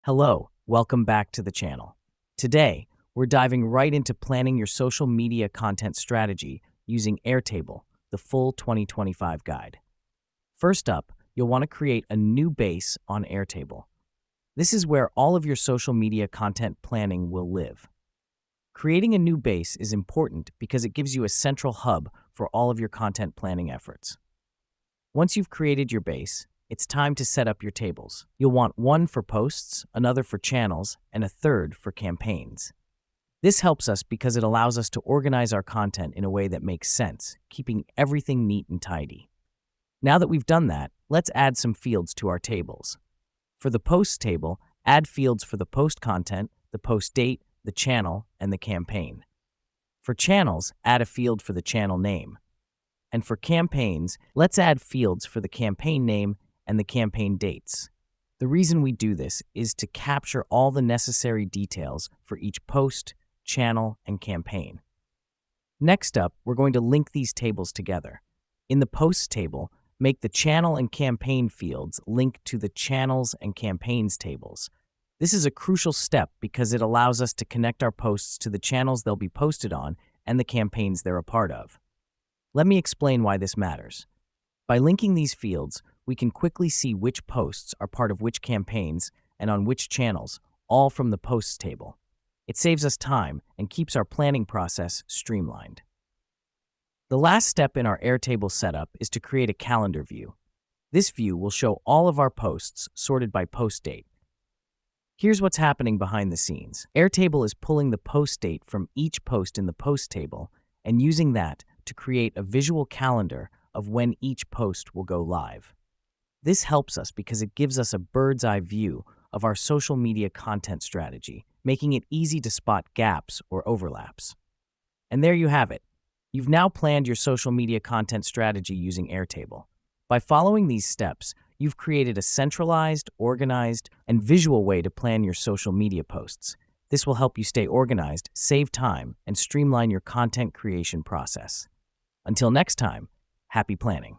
Hello, welcome back to the channel. Today, we're diving right into planning your social media content strategy using Airtable, the full 2025 guide. First up, you'll want to create a new base on Airtable. This is where all of your social media content planning will live. Creating a new base is important because it gives you a central hub for all of your content planning efforts. Once you've created your base, it's time to set up your tables. You'll want one for posts, another for channels, and a third for campaigns. This helps us because it allows us to organize our content in a way that makes sense, keeping everything neat and tidy. Now that we've done that, let's add some fields to our tables. For the posts table, add fields for the post content, the post date, the channel, and the campaign. For channels, add a field for the channel name. And for campaigns, let's add fields for the campaign name and the campaign dates. The reason we do this is to capture all the necessary details for each post, channel, and campaign. Next up, we're going to link these tables together. In the posts table, make the channel and campaign fields link to the channels and campaigns tables. This is a crucial step because it allows us to connect our posts to the channels they'll be posted on and the campaigns they're a part of. Let me explain why this matters. By linking these fields, we can quickly see which posts are part of which campaigns and on which channels, all from the posts table. It saves us time and keeps our planning process streamlined. The last step in our Airtable setup is to create a calendar view. This view will show all of our posts sorted by post date. Here's what's happening behind the scenes. Airtable is pulling the post date from each post in the post table and using that to create a visual calendar of when each post will go live. This helps us because it gives us a bird's eye view of our social media content strategy, making it easy to spot gaps or overlaps. And there you have it. You've now planned your social media content strategy using Airtable. By following these steps, you've created a centralized, organized, and visual way to plan your social media posts. This will help you stay organized, save time, and streamline your content creation process. Until next time, happy planning.